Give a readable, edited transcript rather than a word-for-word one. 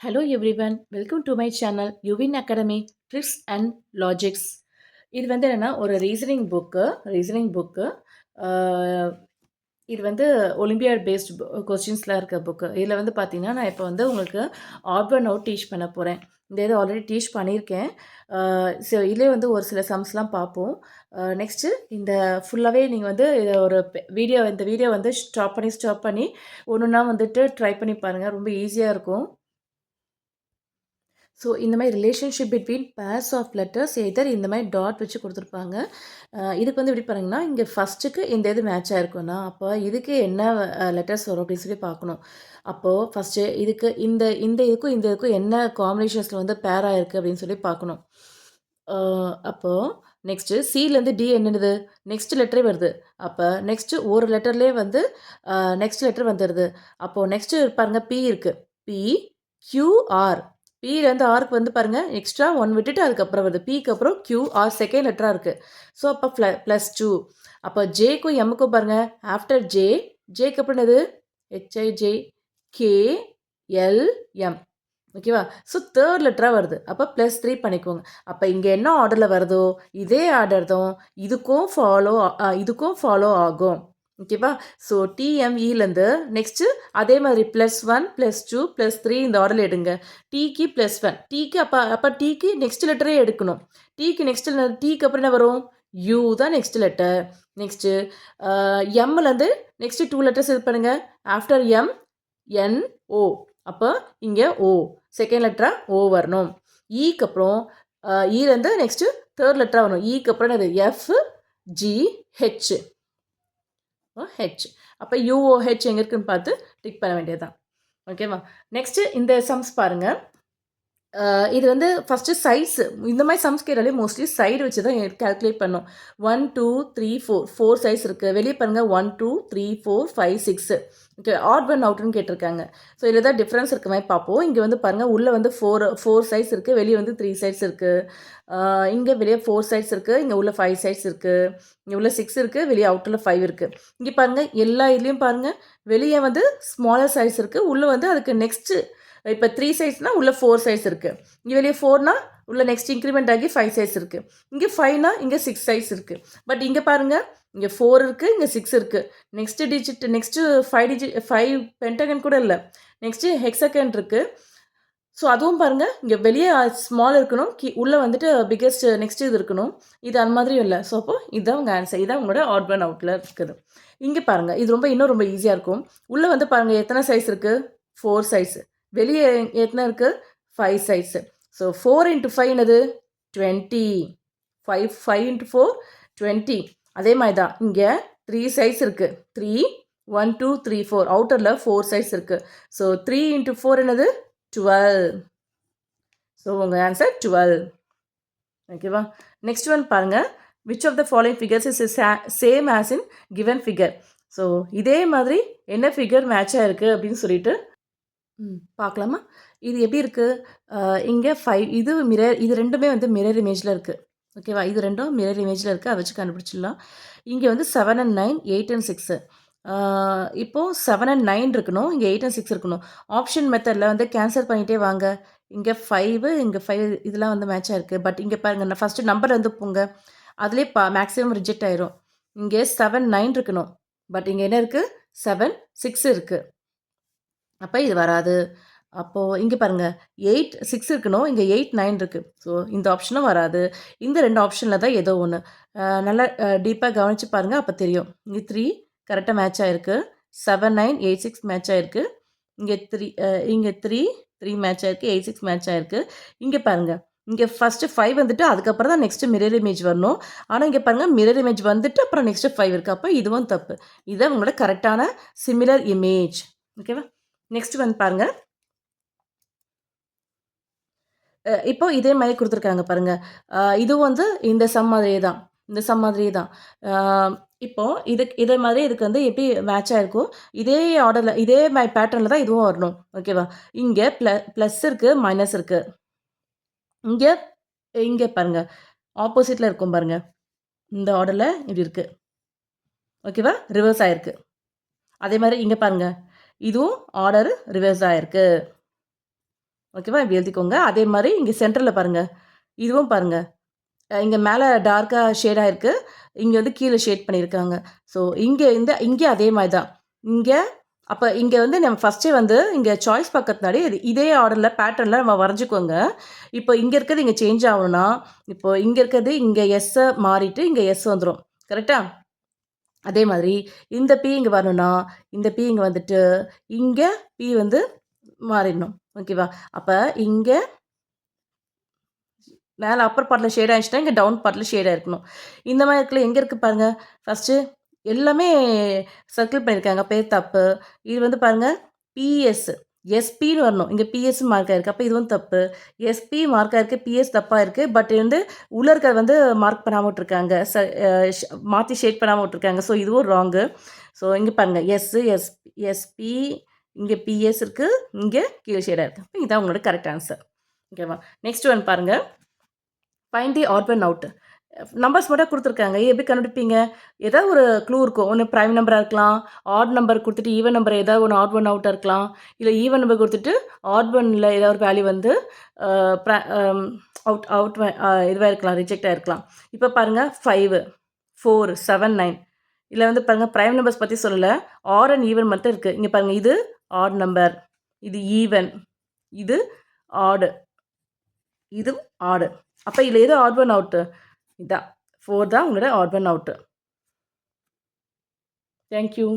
Hello everyone, welcome to my channel Uvin Academy Tricks and Logics. இது வந்து என்னன்னா ஒரு ரீசனிங் புக்கு. இது வந்து ஒலிம்பியாட் பேஸ்ட் கொஸ்டின்ஸ்லாம் இருக்க புக்கு. இதில் வந்து பார்த்தீங்கன்னா நான் இப்போ வந்து உங்களுக்கு ஆட் ஒன் அவுட் டீச் பண்ண போகிறேன். இந்த இது ஆல்ரெடி டீச் பண்ணியிருக்கேன். ஸோ இதிலே வந்து ஒரு சில சம்ஸ்லாம் பார்ப்போம். நெக்ஸ்ட்டு இந்த ஃபுல்லாகவே நீங்கள் வந்து இதை ஒரு இந்த வீடியோ வந்து ஸ்டாப் பண்ணி ஒன்று ஒன்றா வந்துட்டு ட்ரை பண்ணி பாருங்கள். ரொம்ப ஈஸியாக இருக்கும். ஸோ இந்த மாதிரி relationship between pairs of letters either இந்த மாதிரி டாட் வச்சு கொடுத்துருப்பாங்க. இதுக்கு வந்து எப்படி பாருங்கன்னா இங்கே ஃபஸ்ட்டுக்கு இந்த இது மேட்ச் ஆகிருக்கும்னா அப்போ இதுக்கு என்ன லெட்டர்ஸ் வரும் அப்படின்னு சொல்லி பார்க்கணும். அப்போது ஃபஸ்ட்டு இதுக்கு இந்த இதுக்கும் என்ன காம்பினேஷன்ஸில் வந்து பேர் ஆகிருக்கு அப்படின்னு சொல்லி பார்க்கணும். அப்போது நெக்ஸ்ட்டு சிலேருந்து டி என்னது நெக்ஸ்ட் லெட்டரே வருது. அப்போ நெக்ஸ்ட்டு ஒரு லெட்டர்லேயே வந்து நெக்ஸ்ட் லெட்டர் வந்துடுது. அப்போது நெக்ஸ்ட்டு பாருங்கள் பி இருக்குது. பி கியூஆர் பிலேருந்து ஆருக்கு வந்து பாருங்கள் எக்ஸ்ட்ரா ஒன் விட்டுட்டு அதுக்கப்புறம் வருது. பிக்கு அப்புறம் கியூஆர் செகண்ட் லெட்டராக இருக்குது. ஸோ அப்போ +2. அப்போ ஜேக்கும் எம்முக்கும் பாருங்கள் ஆஃப்டர் ஜேக்கு அப்புறம் என்னது HIJ KLM. ஓகேவா? ஸோ தேர்ட் லெட்டராக வருது. அப்போ +3 பண்ணிக்கோங்க. அப்போ இங்கே என்ன ஆர்டரில் வருதோ இதே ஆர்டர் தான் இதுக்கும் ஃபாலோ ஆகும். ஓகேவா? ஸோ டிஎம்இலேருந்து நெக்ஸ்ட்டு அதே மாதிரி +1 +2 +3 இந்த ஆர்டரில் எடுங்க. டிக்கு +1 டிக்கு அப்போ டிக்கு நெக்ஸ்ட் லெட்டரே எடுக்கணும். டிக்கு அப்புறம் என்ன வரும் யூ தான் நெக்ஸ்ட் லெட்டர். நெக்ஸ்ட்டு எம்லேருந்து நெக்ஸ்ட்டு 2 லெட்டர்ஸ் இது பண்ணுங்கள். After M NO. அப்போ இங்கே ஓ செகண்ட் லெட்டராக ஓ வரணும். ஈக்கு அப்புறம் ஈலேருந்து நெக்ஸ்ட்டு தேர்ட் லெட்டராக வரணும். ஈக்கு அப்புறம் என்னது FGH. ஹெச். அப்போ UOH எங்கே இருக்குன்னு பார்த்து டிக் பண்ண வேண்டியதுதான். ஓகேவா? நெக்ஸ்ட்டு இந்த சம்ஸ் பாருங்கள். இது வந்து ஃபஸ்ட்டு சைஸு இந்த மாதிரி சம்ஸ் கேட்டாலே மோஸ்ட்லி சைடு வச்சு தான் கால்குலேட் பண்ணோம். 1 2 3 4 சைஸ் இருக்குது. வெளியே பாருங்கள் 1 2 3 4 5 6. ஓகே, ஆட் ஒன் அவுட்னு கேட்டிருக்காங்க. ஸோ இதில் தான் டிஃப்ரென்ஸ் இருக்க மாதிரி பார்ப்போம். இங்கே வந்து பாருங்கள் உள்ளே வந்து ஃபோர் சைஸ் இருக்குது, வெளியே வந்து 3 சைட்ஸ் இருக்குது. இங்கே வெளியே 4 சைட்ஸ் இருக்குது, இங்கே உள்ள 5 சைட்ஸ் இருக்குது, இங்கே உள்ள 6 இருக்குது, வெளியே அவுட்டரில் 5 இருக்குது. இங்கே பாருங்கள் எல்லா இதுலேயும் பாருங்கள் வெளியே வந்து ஸ்மாலர் சைஸ் இருக்குது, உள்ளே வந்து அதுக்கு நெக்ஸ்ட்டு இப்போ 3 சைஸ்னால் உள்ள 4 சைஸ் இருக்குது. இங்கே வெளியே 4னா உள்ள நெக்ஸ்ட் இன்க்ரிமெண்ட் ஆகி 5 சைஸ் இருக்குது. இங்கே 5னா இங்கே 6 சைஸ் இருக்குது. பட் இங்கே பாருங்கள் இங்கே 4 இருக்குது, இங்கே 6 இருக்குது. நெக்ஸ்ட்டு 5 பென்டகன் கூட இல்லை, நெக்ஸ்ட்டு ஹெக்ஸகன் இருக்குது. ஸோ அதுவும் பாருங்கள் இங்கே வெளியே ஸ்மால் இருக்கணும், உள்ளே வந்துட்டு பிக்கெஸ்ட் நெக்ஸ்ட் இது இருக்கணும். இது அந்த மாதிரியும் இல்லை. ஸோ அப்போ இதுதான் உங்கள் ஆன்சர். இதுதான் உங்களோட ஆட் ஒன் அவுட்டில் இருக்குது. இங்கே பாருங்கள் இது இன்னும் ரொம்ப ஈஸியாக இருக்கும். உள்ளே வந்து பாருங்கள் எத்தனை சைஸ் இருக்குது 4 சைஸு, வெளியே எத்தனை இருக்குது 5 சைஸு. ஸோ 4 × 5 என்னது 20. 5 × 4 20. அதே மாதிரி தான் இங்கே 3 சைஸ் இருக்குது. 3 1 2 3 4 அவுட்டரில் 4 சைஸ் இருக்குது. ஸோ 3 × 4 என்னது 12. ஸோ உங்கள் ஆன்சர் 12. ஓகேவா? நெக்ஸ்ட் ஒன் பாருங்கள். Which of the following figures is same as in given figure. So இதே மாதிரி என்ன ஃபிகர் மேட்சாக இருக்குது அப்படின்னு சொல்லிட்டு பார்க்கலாமா? இது எப்படி இருக்குது? இங்கே 5 இது ரெண்டுமே வந்து மிரர் இமேஜில் இருக்குது. ஓகேவா? இது ரெண்டும் மிரர் இமேஜில் இருக்குது, அதை வச்சு கண்டுபிடிச்சிடலாம். இங்கே வந்து 7 and 9 8 and 6. இப்போது 7 and 9 இருக்கணும், இங்கே 8 and 6 இருக்கணும். ஆப்ஷன் மெத்தடில் வந்து கேன்சல் பண்ணிகிட்டே வாங்க. இங்கே 5 இங்கே 5 இதெல்லாம் வந்து மேட்சாக இருக்குது. பட் இங்கே பாருங்கள் நான் ஃபஸ்ட்டு நம்பர் வந்து போங்க, அதுலேயே மேக்ஸிமம் ரிஜெக்ட் ஆயிரும். இங்கே 7 9 இருக்கணும், பட் இங்கே என்ன இருக்குது 7 6 இருக்குது. அப்போ இது வராது. அப்போது இங்கே பாருங்கள் 8 6 இருக்கணும், இங்கே 8 9 இருக்குது. ஸோ இந்த ஆப்ஷனும் வராது. இந்த 2 ஆப்ஷனில் தான் ஏதோ ஒன்று. நல்லா டீப்பாக கவனித்து பாருங்கள், அப்போ தெரியும். இங்கே 3 கரெக்டாக மேட்ச் ஆகிருக்கு. 7 9 8 6 மேட்ச் ஆகிருக்கு. இங்கே 3 மேட்ச் ஆகிருக்கு. 8 6 மேட்ச் ஆகிருக்கு. இங்கே பாருங்கள் இங்கே ஃபஸ்ட்டு 5 வந்துட்டு அதுக்கப்புறம் தான் நெக்ஸ்ட்டு மிரர் இமேஜ் வரணும். ஆனால் இங்கே பாருங்கள் மிரர் இமேஜ் வந்துட்டு அப்புறம் நெக்ஸ்ட்டு 5 இருக்குது. அப்போ இதுவும் தப்பு. இதுதான் உங்களோட கரெக்டான சிமிலர் இமேஜ். ஓகேவா? நெக்ஸ்ட் வந்து பாருங்கள். இப்போ இதே மாதிரி கொடுத்துருக்காங்க பாருங்கள். இதுவும் வந்து இந்த சம் மாதிரியே தான். இப்போது இதே மாதிரி இதுக்கு வந்து எப்படி மேட்ச் ஆகிருக்கும், இதே ஆர்டரில் இதே மாதிரி பேட்டர்னில் தான் இதுவும் வரணும். ஓகேவா? இங்கே ப்ளஸ் இருக்குது, மைனஸ் இருக்குது. இங்கே பாருங்கள் ஆப்போசிட்டில் இருக்கும் பாருங்கள், இந்த ஆர்டரில் இப்படி இருக்குது. ஓகேவா? ரிவர்ஸ் ஆகிருக்கு. அதே மாதிரி இங்கே பாருங்கள் இதுவும் ஆர்டர் ரிவர்ஸ் ஆகிருக்கு. ஓகேவா? இப்படி எழுதிக்கோங்க. அதே மாரி இங்க சென்டர்ல பாருங்க. இதுவும் பாருங்க. இங்க மேல டார்க்கா ஷேட் ஆயிருக்கு. இங்க வந்து கீழ ஷேட் பண்ணியிருக்காங்க. ஸோ இங்க அதே மாரி தான். இங்க அப்ப இங்க வந்து நம்ம ஃபர்ஸ்ட்டே வந்து இங்க சாய்ஸ் பக்கத்துனாடி இதே ஆர்டர்ல பேட்டர்ன்ல நம்ம வரைஞ்சுக்கோங்க. இப்போ இங்க இருக்கிறது இங்க சேஞ்ச் ஆகணும்னா, இப்போ இங்க இருக்கிறது இங்க எஸ்ஸ மாறிட்டு இங்க எஸ் வந்துரும். கரெக்ட்டா? அதே மாதிரி இந்த பி இங்க வரணும்னா, இந்த பி இங்க வந்துட்டு, இங்க பி வந்து மாறிடணும். ஓகேவா? அப்ப இங்க மேல அப்பர் பார்ட்ல ஷேட் ஆயிடுச்சுன்னா, இங்க டவுன் பார்ட்ல ஷேட் ஆயிருக்கணும். இந்த மாரி இடத்துல எங்க இருக்கு பாருங்க. ஃபர்ஸ்ட்டு எல்லாமே சர்க்கிள் பண்ணியிருக்காங்க. அப்ப இது தப்பு. இது வந்து பாருங்க பிஎஸ். எஸ்பின்னு வரணும். இங்க பிஎஸ் மார்க் ஆயிருக்கு. அப்ப இதுவும் தப்பு. எஸ்பி மார்க் ஆயிருக்கு. பிஎஸ் தப்பா இருக்கு. பட் வந்து உள்ள இருக்கிறது வந்து மார்க் பண்ணாம விட்டுருக்காங்க. அ ஷ் மாத்தி ஷேட் பண்ணாம விட்டுருக்காங்க. ஸோ இதுவும் ராங்கு. ஸோ இங்க பாருங்க எஸ்பி இங்க பிஎஸ் இருக்கு. இங்க கீழ ஷேடா இருக்கு. அப்ப இதான் உங்களோட கரெக்ட் ஆன்சர். ஓகேவா? நெக்ஸ்ட் ஒன் பாருங்க. Find the odd one out. Numbers மட்டும் குடுத்துருக்காங்க. எப்படி கண்டுபிடிப்பீங்க? ஏதாவது ஒரு க்ளூ இருக்கும். ஒண்ணு பிரைம் நம்பரா இருக்கலாம். ஆட் நம்பர் குடுத்துட்டு ஈவன் நம்பர் ஏதாவது ஒண்ணு ஆட் ஒன் அவுட்டா இருக்கலாம். இல்ல ஈவன் நம்பர் குடுத்துட்டு ஆட் ஒன்ல ஏதாவது ஒரு வேல்யூ வந்து அ பிர அம் அவுட் அவுட் இதுவா இருக்கலாம். ரிஜெக்ட் ஆயிருக்கலாம். இப்ப பாருங்க 5, 4, 7, 9 இதுல வந்து பாருங்க பிரைம் நம்பர்ஸ் பத்தி சொல்லல. ஆட் அண்ட் ஈவன் மட்டும் இருக்கு. இங்க பாருங்க இது ஆட் நம்பர். இது ஈவன். இது ஆட். இது ஆட். அப்ப இதுல எது ஆட் ஒன் அவுட்? இதான். 4 தான் உங்களோட odd one out. Thank you.